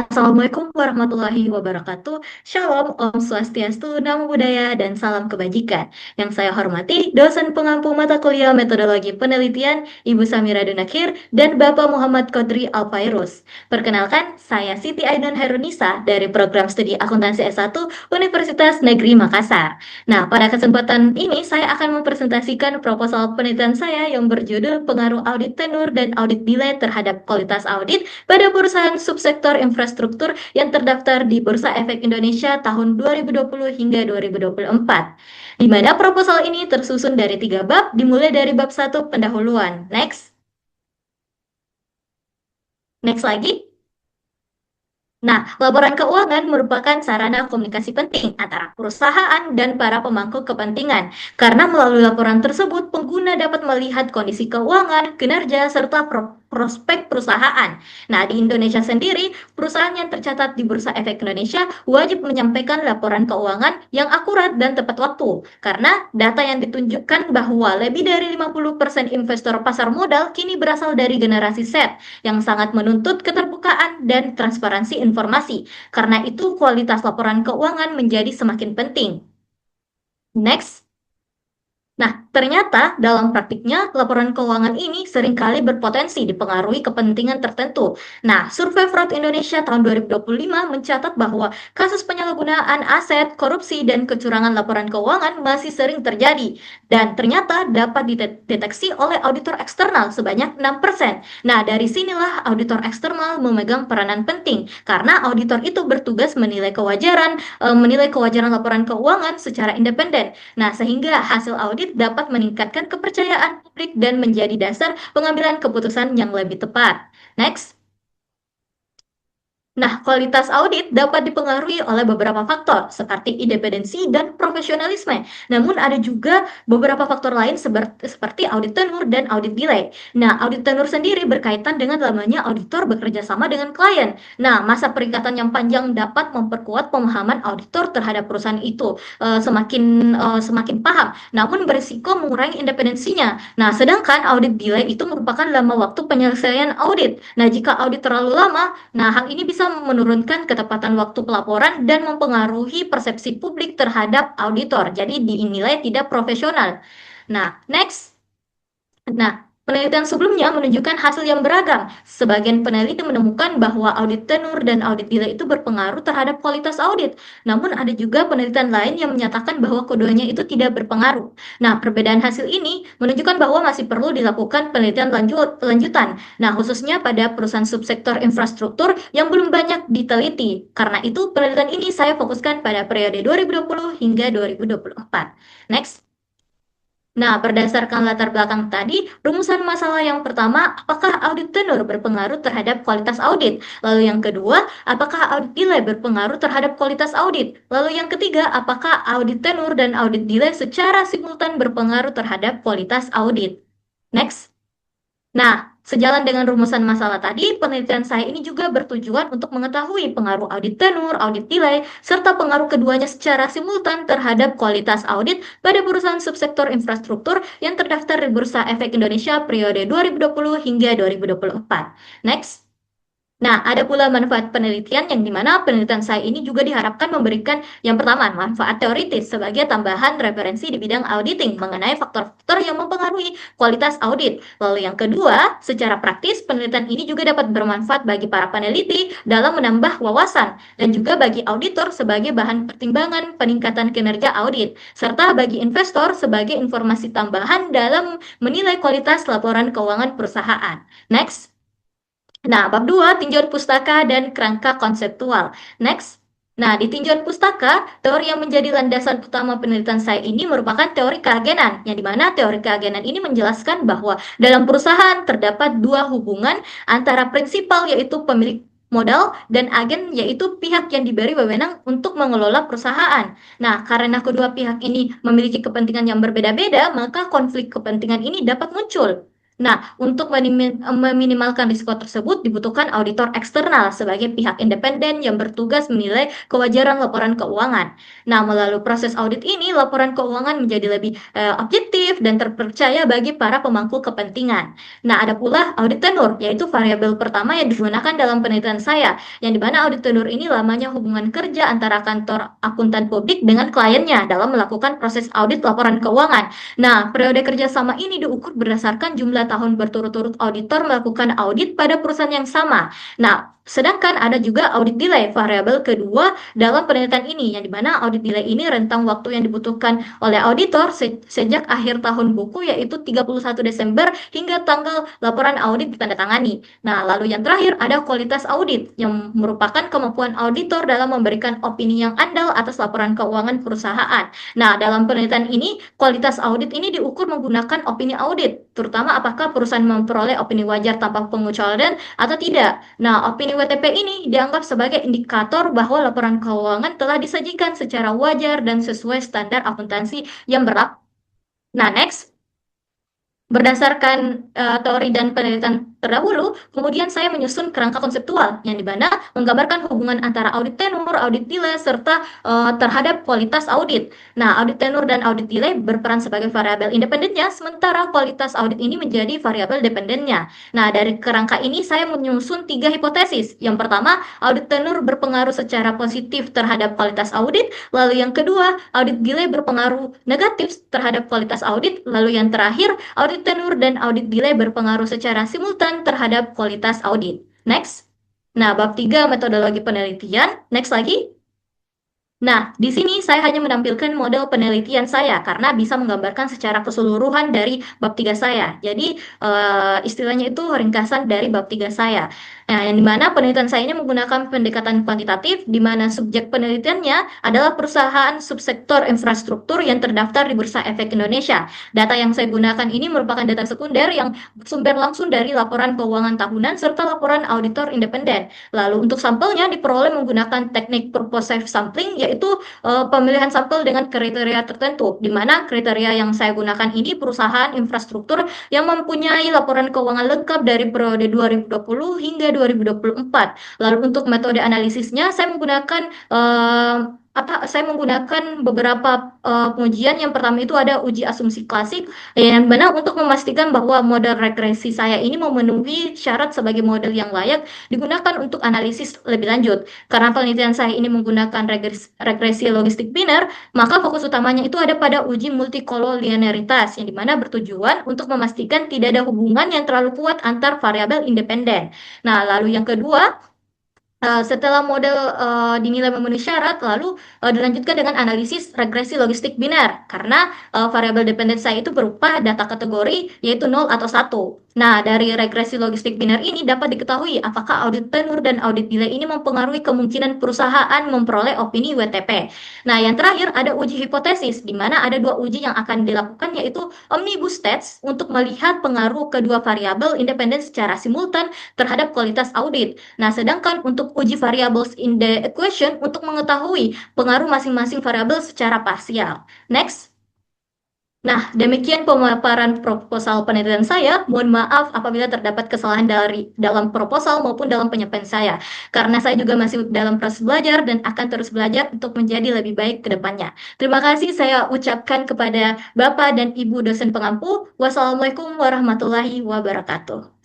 Assalamualaikum warahmatullahi wabarakatuh. Shalom, Om Swastiastu, Namo Buddhaya, dan salam kebajikan. Yang saya hormati, dosen pengampu mata kuliah metodologi penelitian, Ibu Samira Dunakir, dan Bapak Muhammad Kodri Alpairus. Perkenalkan, saya Siti Ainun Herunisa dari program studi akuntansi S1 Universitas Negeri Makassar. Nah, pada kesempatan ini saya akan mempresentasikan proposal penelitian saya yang berjudul Pengaruh Audit Tenur dan Audit Nilai terhadap Kualitas Audit pada perusahaan subsektor infrastruktur yang terdaftar di Bursa Efek Indonesia tahun 2020 hingga 2024. Di mana proposal ini tersusun dari 3 bab, dimulai dari bab 1 pendahuluan. Next. Next lagi. Nah, laporan keuangan merupakan sarana komunikasi penting antara perusahaan dan para pemangku kepentingan. Karena melalui laporan tersebut, pengguna dapat melihat kondisi keuangan, kinerja, serta prospek perusahaan. Nah, di Indonesia sendiri, perusahaan yang tercatat di Bursa Efek Indonesia wajib menyampaikan laporan keuangan yang akurat dan tepat waktu. Karena data yang ditunjukkan bahwa lebih dari 50% investor pasar modal kini berasal dari generasi Z yang sangat menuntut keterbukaan dan transparansi informasi. Karena itu, kualitas laporan keuangan menjadi semakin penting. Next. Nah, ternyata dalam praktiknya laporan keuangan ini seringkali berpotensi dipengaruhi kepentingan tertentu. Nah, Survei Fraud Indonesia tahun 2025 mencatat bahwa kasus penyalahgunaan aset, korupsi, dan kecurangan laporan keuangan masih sering terjadi. Dan ternyata dapat dideteksi oleh auditor eksternal sebanyak 6%. Nah, dari sinilah auditor eksternal memegang peranan penting, karena auditor itu bertugas menilai kewajaran laporan keuangan secara independen. Nah, sehingga hasil audit dapat meningkatkan kepercayaan publik dan menjadi dasar pengambilan keputusan yang lebih tepat. Next. Nah, kualitas audit dapat dipengaruhi oleh beberapa faktor, seperti independensi dan profesionalisme. Namun ada juga beberapa faktor lain seperti audit tenur dan audit nilai. Nah, audit tenur sendiri berkaitan dengan lamanya auditor bekerja sama dengan klien. Nah, masa peringkatan yang panjang dapat memperkuat pemahaman auditor terhadap perusahaan itu semakin paham, namun berisiko mengurangi independensinya. Nah, sedangkan audit nilai itu merupakan lama waktu penyelesaian audit. Nah, jika audit terlalu lama, nah, hal ini bisa menurunkan ketepatan waktu pelaporan dan mempengaruhi persepsi publik terhadap auditor. Jadi dinilai tidak profesional. Nah, next. Nah, penelitian sebelumnya menunjukkan hasil yang beragam. Sebagian peneliti menemukan bahwa audit tenur dan audit nilai itu berpengaruh terhadap kualitas audit. Namun ada juga penelitian lain yang menyatakan bahwa keduanya itu tidak berpengaruh. Nah, perbedaan hasil ini menunjukkan bahwa masih perlu dilakukan penelitian lanjutan. Nah, khususnya pada perusahaan subsektor infrastruktur yang belum banyak diteliti. Karena itu, penelitian ini saya fokuskan pada periode 2020 hingga 2024. Next. Nah, berdasarkan latar belakang tadi, rumusan masalah yang pertama, apakah audit tenur berpengaruh terhadap kualitas audit? Lalu yang kedua, apakah audit nilai berpengaruh terhadap kualitas audit? Lalu yang ketiga, apakah audit tenur dan audit nilai secara simultan berpengaruh terhadap kualitas audit? Next. Nah, sejalan dengan rumusan masalah tadi, penelitian saya ini juga bertujuan untuk mengetahui pengaruh audit tenur, audit nilai, serta pengaruh keduanya secara simultan terhadap kualitas audit pada perusahaan subsektor infrastruktur yang terdaftar di Bursa Efek Indonesia periode 2020 hingga 2024. Next. Nah, ada pula manfaat penelitian yang dimana penelitian saya ini juga diharapkan memberikan yang pertama, manfaat teoritis sebagai tambahan referensi di bidang auditing mengenai faktor-faktor yang mempengaruhi kualitas audit. Lalu yang kedua, secara praktis penelitian ini juga dapat bermanfaat bagi para peneliti dalam menambah wawasan dan juga bagi auditor sebagai bahan pertimbangan peningkatan kinerja audit, serta bagi investor sebagai informasi tambahan dalam menilai kualitas laporan keuangan perusahaan. Next. Nah, bab 2, tinjauan pustaka dan kerangka konseptual. Next. Nah, di tinjauan pustaka, teori yang menjadi landasan utama penelitian saya ini merupakan teori keagenan, yang dimana teori keagenan ini menjelaskan bahwa dalam perusahaan terdapat dua hubungan antara prinsipal yaitu pemilik modal dan agen yaitu pihak yang diberi wewenang untuk mengelola perusahaan. Nah, karena kedua pihak ini memiliki kepentingan yang berbeda-beda, maka konflik kepentingan ini dapat muncul. Nah, untuk meminimalkan risiko tersebut dibutuhkan auditor eksternal sebagai pihak independen yang bertugas menilai kewajaran laporan keuangan. Nah, melalui proses audit ini, laporan keuangan menjadi lebih objektif dan terpercaya bagi para pemangku kepentingan. Nah, ada pula audit tenur, yaitu variabel pertama yang digunakan dalam penelitian saya, yang dimana audit tenur ini lamanya hubungan kerja antara kantor akuntan publik dengan kliennya dalam melakukan proses audit laporan keuangan. Nah, periode kerjasama ini diukur berdasarkan jumlah tahun berturut-turut auditor melakukan audit pada perusahaan yang sama. Nah, sedangkan ada juga audit delay, variabel kedua dalam penelitian ini, yang dimana audit delay ini rentang waktu yang dibutuhkan oleh auditor sejak akhir tahun buku, yaitu 31 Desember hingga tanggal laporan audit ditandatangani. Nah, lalu yang terakhir ada kualitas audit, yang merupakan kemampuan auditor dalam memberikan opini yang andal atas laporan keuangan perusahaan. Nah, dalam penelitian ini, kualitas audit ini diukur menggunakan opini audit, terutama apakah perusahaan memperoleh opini wajar tanpa pengecualian atau tidak. Nah, opini WTP ini dianggap sebagai indikator bahwa laporan keuangan telah disajikan secara wajar dan sesuai standar akuntansi yang berlaku. Nah, next. Berdasarkan teori dan penelitian terdahulu, kemudian saya menyusun kerangka konseptual yang dimana menggambarkan hubungan antara audit tenur, audit delay, serta terhadap kualitas audit. Nah, audit tenur dan audit delay berperan sebagai variabel independennya, sementara kualitas audit ini menjadi variabel dependennya. Nah, dari kerangka ini saya menyusun 3 hipotesis. Yang pertama, audit tenur berpengaruh secara positif terhadap kualitas audit, lalu yang kedua, audit delay berpengaruh negatif terhadap kualitas audit, lalu yang terakhir, audit tenur dan audit delay berpengaruh secara simultan terhadap kualitas audit. Next. Nah, bab 3 metodologi penelitian. Next lagi. Nah, di sini saya hanya menampilkan model penelitian saya karena bisa menggambarkan secara keseluruhan dari bab 3 saya. Jadi, istilahnya itu ringkasan dari bab 3 saya. Nah, yang dimana penelitian saya ini menggunakan pendekatan kuantitatif, di mana subjek penelitiannya adalah perusahaan subsektor infrastruktur yang terdaftar di Bursa Efek Indonesia. Data yang saya gunakan ini merupakan data sekunder yang sumber langsung dari laporan keuangan tahunan serta laporan auditor independen. Lalu untuk sampelnya diperoleh menggunakan teknik purposive sampling, yaitu pemilihan sampel dengan kriteria tertentu, di mana kriteria yang saya gunakan ini perusahaan infrastruktur yang mempunyai laporan keuangan lengkap dari periode 2020 hingga 2024. Lalu untuk metode analisisnya saya menggunakan beberapa pengujian. Yang pertama itu ada uji asumsi klasik, yang benar untuk memastikan bahwa model regresi saya ini memenuhi syarat sebagai model yang layak digunakan untuk analisis lebih lanjut. Karena penelitian saya ini menggunakan regresi logistik biner, maka fokus utamanya itu ada pada uji multikololinearitas, yang dimana bertujuan untuk memastikan tidak ada hubungan yang terlalu kuat antar variabel independen. Nah, lalu yang kedua, setelah model dinilai memenuhi syarat, lalu dilanjutkan dengan analisis regresi logistik biner, karena variabel dependen saya itu berupa data kategori yaitu 0 atau 1. Nah, dari regresi logistik biner ini dapat diketahui apakah audit tenur dan audit delay ini mempengaruhi kemungkinan perusahaan memperoleh opini WTP. Nah, yang terakhir ada uji hipotesis, di mana ada 2 uji yang akan dilakukan, yaitu omnibus test untuk melihat pengaruh kedua variabel independen secara simultan terhadap kualitas audit. Nah, sedangkan untuk uji variables in the equation untuk mengetahui pengaruh masing-masing variabel secara parsial. Next. Nah, demikian pemaparan proposal penelitian saya. Mohon maaf apabila terdapat kesalahan dari dalam proposal maupun dalam penyampaian saya. Karena saya juga masih dalam proses belajar dan akan terus belajar untuk menjadi lebih baik ke depannya. Terima kasih saya ucapkan kepada Bapak dan Ibu dosen pengampu. Wassalamualaikum warahmatullahi wabarakatuh.